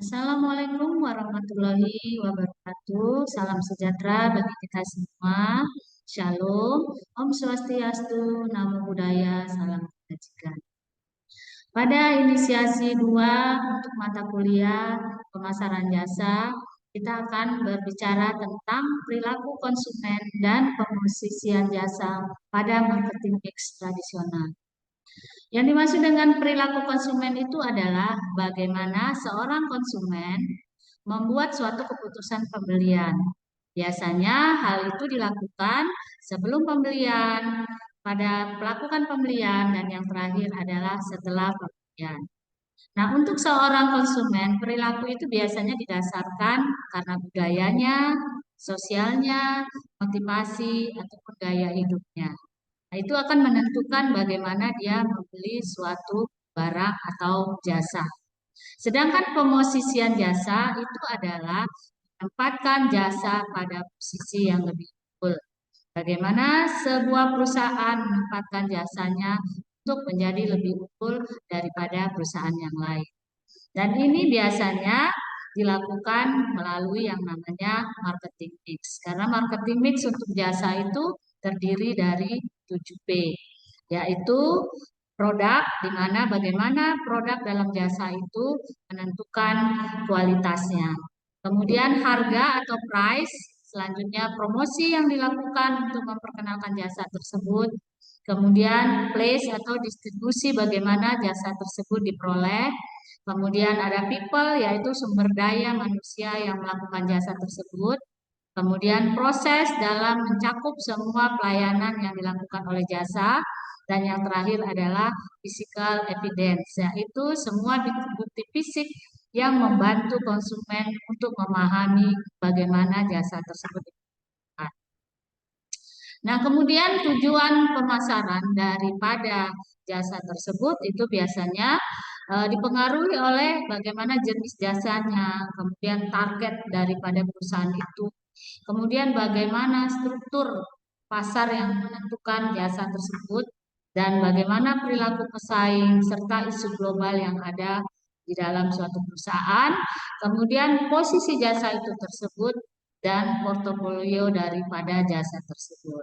Assalamualaikum warahmatullahi wabarakatuh. Salam sejahtera bagi kita semua. Shalom, Om Swastiastu, Namo Buddhaya, salam kebajikan. Pada inisiasi 2 untuk mata kuliah pemasaran jasa, kita akan berbicara tentang perilaku konsumen dan pemosisian jasa pada marketing mix tradisional. Yang dimaksud dengan perilaku konsumen itu adalah bagaimana seorang konsumen membuat suatu keputusan pembelian. Biasanya hal itu dilakukan sebelum pembelian, pada melakukan pembelian, dan yang terakhir adalah setelah pembelian. Nah, untuk seorang konsumen, perilaku itu biasanya didasarkan karena budayanya, sosialnya, motivasi, ataupun gaya hidupnya. Nah, itu akan menentukan bagaimana dia membeli suatu barang atau jasa. Sedangkan pemosisian jasa itu adalah menempatkan jasa pada posisi yang lebih unggul. Bagaimana sebuah perusahaan menempatkan jasanya untuk menjadi lebih unggul daripada perusahaan yang lain. Dan ini biasanya dilakukan melalui yang namanya marketing mix. Karena marketing mix untuk jasa itu terdiri dari 7P, yaitu produk, di mana bagaimana produk dalam jasa itu menentukan kualitasnya. Kemudian harga atau price, selanjutnya promosi yang dilakukan untuk memperkenalkan jasa tersebut. Kemudian place atau distribusi, bagaimana jasa tersebut diperoleh. Kemudian ada people, yaitu sumber daya manusia yang melakukan jasa tersebut. Kemudian proses dalam mencakup semua pelayanan yang dilakukan oleh jasa. Dan yang terakhir adalah physical evidence, yaitu semua bukti fisik yang membantu konsumen untuk memahami bagaimana jasa tersebut. Nah, kemudian tujuan pemasaran daripada jasa tersebut itu biasanya dipengaruhi oleh bagaimana jenis jasanya, kemudian target daripada perusahaan itu, kemudian bagaimana struktur pasar yang menentukan jasa tersebut, dan bagaimana perilaku pesaing serta isu global yang ada di dalam suatu perusahaan, kemudian posisi jasa itu tersebut, dan portofolio daripada jasa tersebut.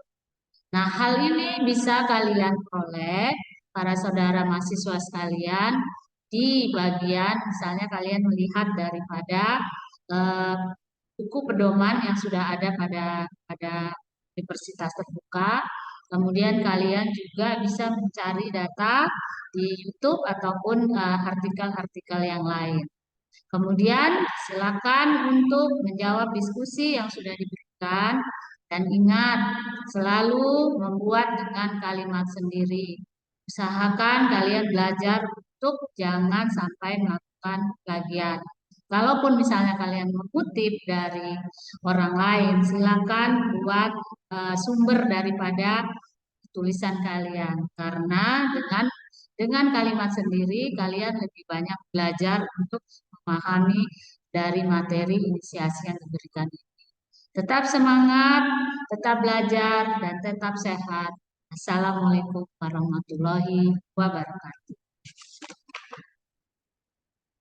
Nah, hal ini bisa kalian peroleh para saudara mahasiswa sekalian di bagian misalnya kalian melihat daripada eh, buku pedoman yang sudah ada pada universitas terbuka. Kemudian kalian juga bisa mencari data di YouTube ataupun artikel-artikel yang lain. Kemudian silakan untuk menjawab diskusi yang sudah diberikan, dan ingat selalu membuat dengan kalimat sendiri. Usahakan kalian belajar untuk jangan sampai melakukan plagiat. Kalaupun misalnya kalian mengutip dari orang lain, silakan buat sumber daripada tulisan kalian, karena dengan kalimat sendiri kalian lebih banyak belajar untuk memahami dari materi inisiasi yang diberikan ini. Tetap semangat, tetap belajar, dan tetap sehat. Assalamualaikum warahmatullahi wabarakatuh.